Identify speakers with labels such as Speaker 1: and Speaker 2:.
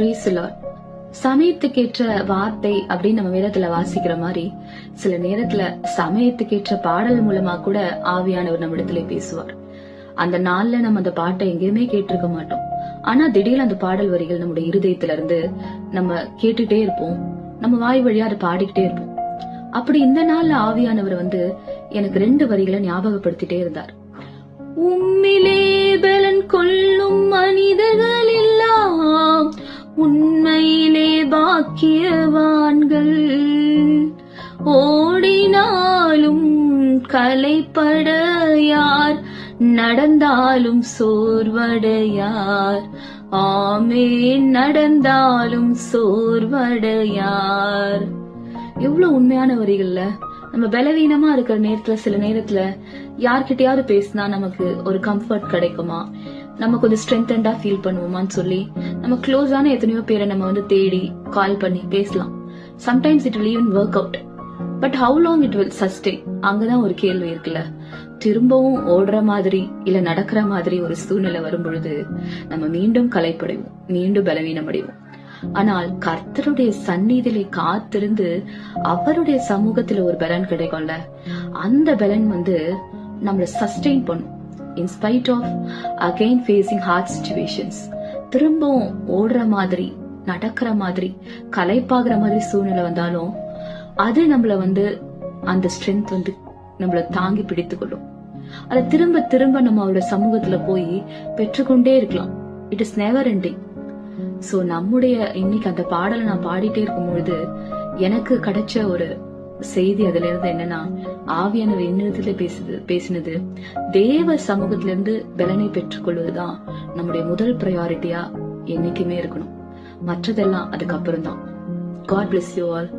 Speaker 1: Praise the Lord. சமயத்துக்கேற்ற வார்த்தை அப்படின்னு நம்ம வேதத்துல வாசிக்கிற மாதிரி சில நேரத்துல சமயத்துக்கேற்ற பாடல் மூலமா கூட ஆவியானவர் நம்ம இடத்துல பேசுவார். அந்த நாள்ல நம்ம அந்த பாட்டை எங்கேயுமே கேட்டிருக்க மாட்டோம். ஆனா திடீர்னு அந்த பாடல் வரிகள் நம்முடைய இருதயத்துல இருந்து நம்ம கேட்டுட்டே இருப்போம். நம்ம வாய் வழியா அதை பாடிக்கிட்டே இருப்போம். அப்படி இந்த நாள்ல ஆவியானவர் எனக்கு 2 வரிகளை ஞாபகப்படுத்திட்டே இருந்தார். உம்மிலே பலன் கொள்ளும் மனிதர்கள் எல்லாம் உண்மையிலே பாக்கியவான்கள், ஓடினாலும் கலைப்பட யார், நடந்தாலும் சோர்வடையார். ஆமென், நடந்தாலும் சோர்வடையார். எவ்வளவு உண்மையான வரிகள்ல. நம்ம பலவீனமா இருக்கிற நேரத்துல சில நேரத்துல யார்கிட்டயாவது பேசினா நமக்கு ஒரு கம்ஃபர்ட் கிடைக்குமா, நம்ம கொஞ்சம் ஸ்ட்ரென்தண்டா ஃபீல் பண்ணுவோமான்னு சொல்லி நம்ம க்ளோஸான எத்தனையோ பேரை நம்ம தேடி கால் பண்ணி பேசலாம். Sometimes it will even work out. But how long it will sustain? அங்கதான் ஒரு கேள்வி இருக்குல்ல. திரும்பவும் ஓடுற மாதிரி இல்ல நடக்கிற மாதிரி ஒரு சூழ்நிலை வரும் பொழுது நம்ம மீண்டும் களைப்படைவோம், மீண்டும் பலவீனம் அடைவோம். ஆனால் கர்த்தருடைய சந்நிதியிலே காத்திருந்து அவருடைய சமூகத்துல ஒரு பலன் கிடைக்கும்ல, அந்த பலன் நம்மள சஸ்டெயின் பண்ணும். In spite of again facing hard situations, திரும்பவும் ஓடுற மாதிரி நடக்கிற மாதிரி களைப்பாகிற மாதிரி சூழ்நிலை வந்தாலும் அது நம்மள அந்த ஸ்ட்ரென்த் நம்மள தாங்கி பிடித்துக் கொள்ளும். அதை திரும்ப திரும்ப நம்ம அவரோட சமூகத்துல போய் பெற்றுக்கொண்டே இருக்கலாம். It is never ending. So நம்முடைய இன்னைக்கு அந்த பாடலை நான் பாடிட்டே இருக்கும் பொழுது எனக்கு கிடைச்ச ஒரு செய்தி அதுல இருந்து என்னன்னா, ஆவியானவர் என்னிடத்துல பேசினது தேவ சமூகத்தில இருந்து பலனை பெற்றுக்கொள்வதுதான் நம்முடைய முதல் ப்ரையாரிட்டியா என்னைக்குமே இருக்கணும். மற்றதெல்லாம் அதுக்கப்புறம் தான். God bless you all.